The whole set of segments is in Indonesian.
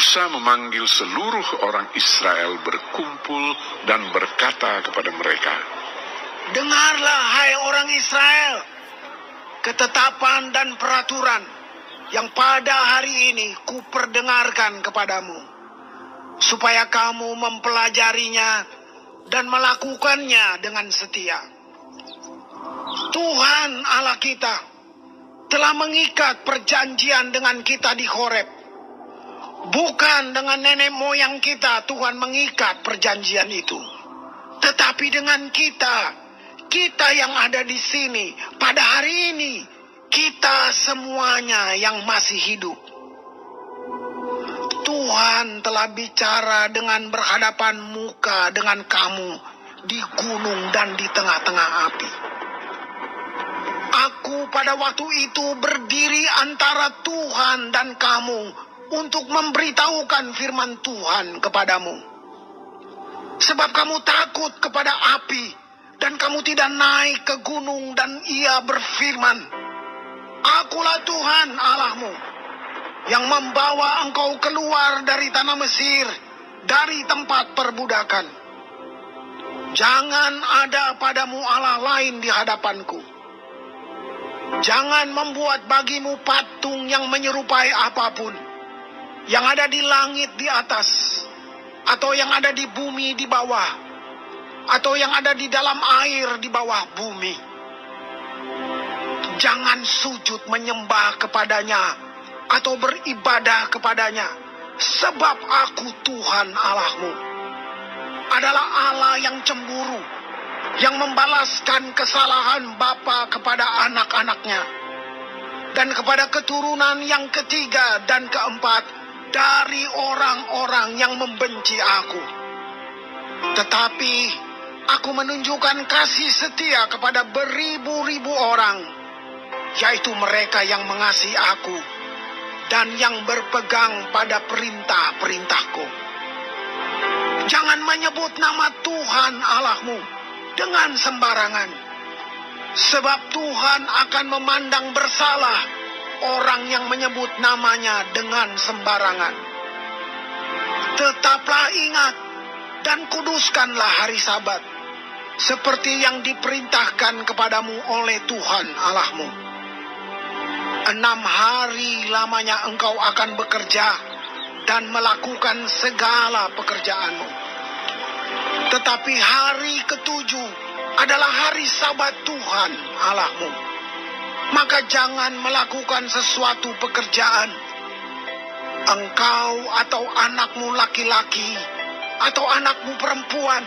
Musa memanggil seluruh orang Israel berkumpul dan berkata kepada mereka, "Dengarlah, hai orang Israel, ketetapan dan peraturan yang pada hari ini kuperdengarkan kepadamu, supaya kamu mempelajarinya dan melakukannya dengan setia. Tuhan Allah kita telah mengikat perjanjian dengan kita di Horeb. Bukan dengan nenek moyang kita Tuhan mengikat perjanjian itu, tetapi dengan kita yang ada di sini pada hari ini, kita semuanya yang masih hidup. Tuhan telah bicara dengan berhadapan muka dengan kamu di gunung dan di tengah-tengah api. Aku pada waktu itu berdiri antara Tuhan dan kamu untuk memberitahukan firman Tuhan kepadamu. Sebab kamu takut kepada api dan kamu tidak naik ke gunung, dan ia berfirman, Akulah Tuhan Allahmu yang membawa engkau keluar dari tanah Mesir, dari tempat perbudakan. Jangan ada padamu Allah lain di hadapanku. Jangan membuat bagimu patung yang menyerupai apapun, yang ada di langit di atas, atau yang ada di bumi di bawah, atau yang ada di dalam air di bawah bumi. Jangan sujud menyembah kepadanya atau beribadah kepadanya, sebab aku Tuhan Allahmu adalah Allah yang cemburu, yang membalaskan kesalahan bapa kepada anak-anaknya, dan kepada keturunan yang ketiga dan keempat dari orang-orang yang membenci aku. Tetapi aku menunjukkan kasih setia kepada beribu-ribu orang, yaitu mereka yang mengasihi aku dan yang berpegang pada perintah-perintahku. Jangan menyebut nama Tuhan Allahmu dengan sembarangan, sebab Tuhan akan memandang bersalah orang yang menyebut namanya dengan sembarangan. Tetaplah ingat dan kuduskanlah hari Sabat, seperti yang diperintahkan kepadamu oleh Tuhan Allahmu. 6 hari lamanya engkau akan bekerja dan melakukan segala pekerjaanmu. Tetapi hari ketujuh adalah hari Sabat Tuhan Allahmu. Maka jangan melakukan sesuatu pekerjaan, engkau atau anakmu laki-laki, atau anakmu perempuan,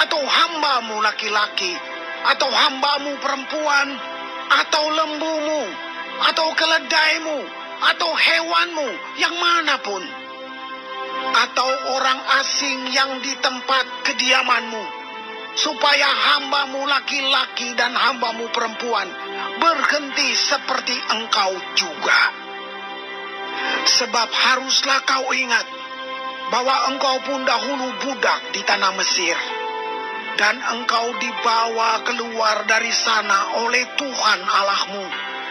atau hambamu laki-laki, atau hambamu perempuan, atau lembumu, atau keledaimu, atau hewanmu yang manapun, atau orang asing yang di tempat kediamanmu, supaya hambamu laki-laki dan hambamu perempuan berhenti seperti engkau juga. Sebab haruslah kau ingat bahwa engkau pun dahulu budak di tanah Mesir, dan engkau dibawa keluar dari sana oleh Tuhan Allahmu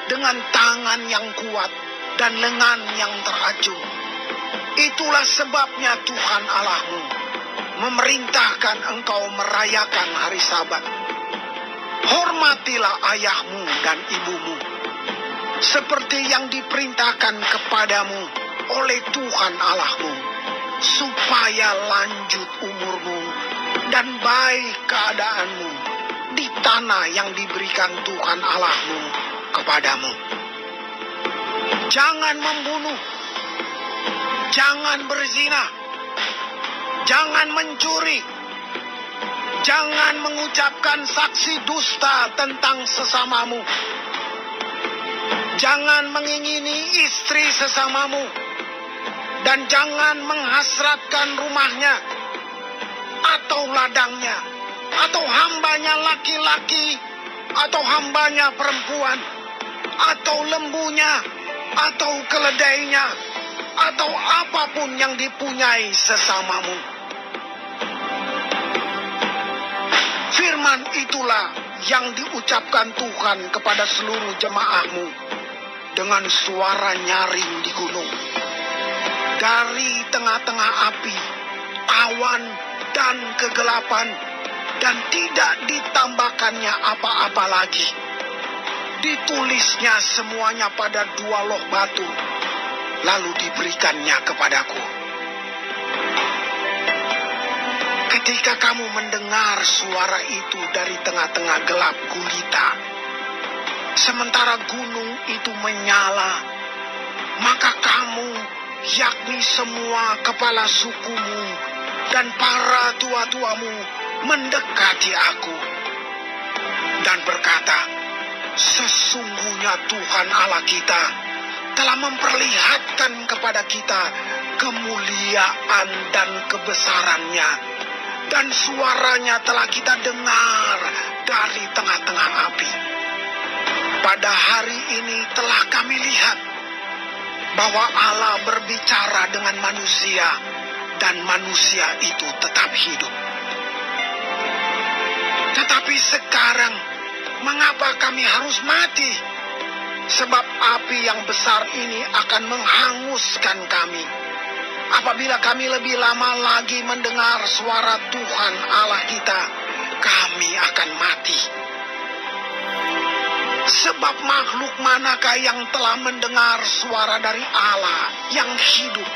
dengan tangan yang kuat dan lengan yang teracung. Itulah sebabnya Tuhan Allahmu memerintahkan engkau merayakan hari Sabat. Hormatilah ayahmu dan ibumu, seperti yang diperintahkan kepadamu oleh Tuhan Allahmu, supaya lanjut umurmu dan baik keadaanmu di tanah yang diberikan Tuhan Allahmu kepadamu. Jangan membunuh, jangan berzina, jangan mencuri, jangan mengucapkan saksi dusta tentang sesamamu, jangan mengingini istri sesamamu, dan jangan menghasratkan rumahnya, atau ladangnya, atau hambanya laki-laki, atau hambanya perempuan, atau lembunya, atau keledainya, atau apapun yang dipunyai sesamamu. Firman itulah yang diucapkan Tuhan kepada seluruh jemaahmu dengan suara nyaring di gunung. dari tengah-tengah api, awan, dan kegelapan, dan tidak ditambahkannya apa-apa lagi. Ditulisnya semuanya pada 2 loh batu, lalu diberikannya kepadaku. Ketika kamu mendengar suara itu dari tengah-tengah gelap gulita, sementara gunung itu menyala, maka kamu, yakni semua kepala sukumu dan para tua-tuamu, mendekati aku dan berkata, sesungguhnya Tuhan Allah kita telah memperlihatkan kepada kita kemuliaan dan kebesarannya, dan suaranya telah kita dengar dari tengah-tengah api. Pada hari ini telah kami lihat bahwa Allah berbicara dengan manusia, dan manusia itu tetap hidup. Tetapi sekarang, mengapa kami harus mati? Sebab api yang besar ini akan menghanguskan kami. Apabila kami lebih lama lagi mendengar suara Tuhan Allah kita, kami akan mati. Sebab makhluk manakah yang telah mendengar suara dari Allah yang hidup,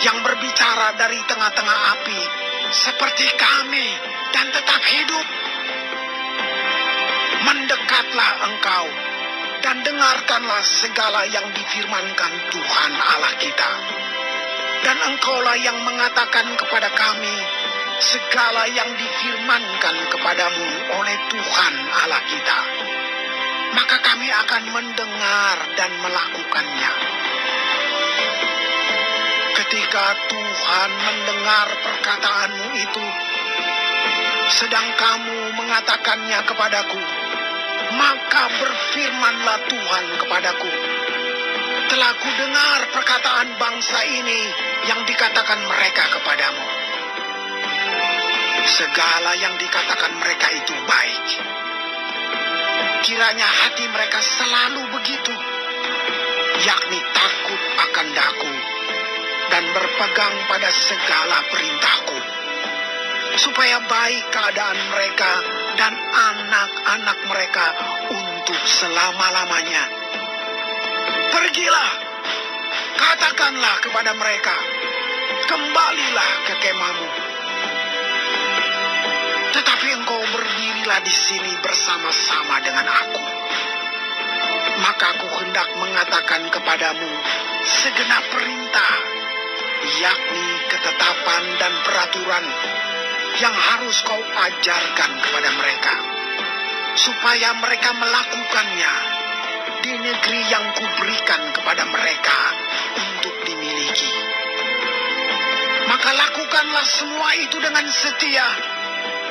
yang berbicara dari tengah-tengah api, seperti kami, dan tetap hidup? Mendekatlah engkau, dan dengarkanlah segala yang difirmankan Tuhan Allah kita. Dan engkaulah yang mengatakan kepada kami segala yang difirmankan kepadamu oleh Tuhan Allah kita. Maka kami akan mendengar dan melakukannya. Ketika Tuhan mendengar perkataanmu itu, sedang kamu mengatakannya kepadaku, maka berfirmanlah Tuhan kepadaku, telah kudengar perkataan bangsa ini yang dikatakan mereka kepadamu. Segala yang dikatakan mereka itu baik. Kiranya hati mereka selalu begitu, yakni takut akan daku dan berpegang pada segala perintahku, supaya baik keadaan mereka dan anak-anak mereka untuk selama-lamanya. Pergilah, katakanlah kepada mereka, kembalilah ke kemahmu. Tetapi engkau berdirilah di sini bersama-sama dengan aku. Maka aku hendak mengatakan kepadamu segenap perintah, yakni ketetapan dan peraturan yang harus kau ajarkan kepada mereka, supaya mereka melakukannya di negeri yang kuberikan kepada mereka untuk dimiliki. Maka lakukanlah semua itu dengan setia,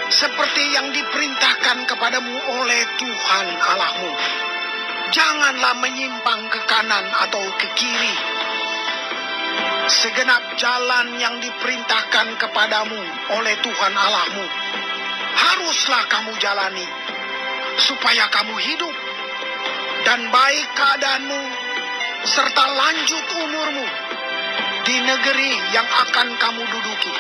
seperti yang diperintahkan kepadamu oleh Tuhan Allahmu. Janganlah menyimpang ke kanan atau ke kiri. Segenap jalan yang diperintahkan kepadamu oleh Tuhan Allahmu haruslah kamu jalani, supaya kamu hidup dan baik keadaanmu serta lanjut umurmu di negeri yang akan kamu duduki.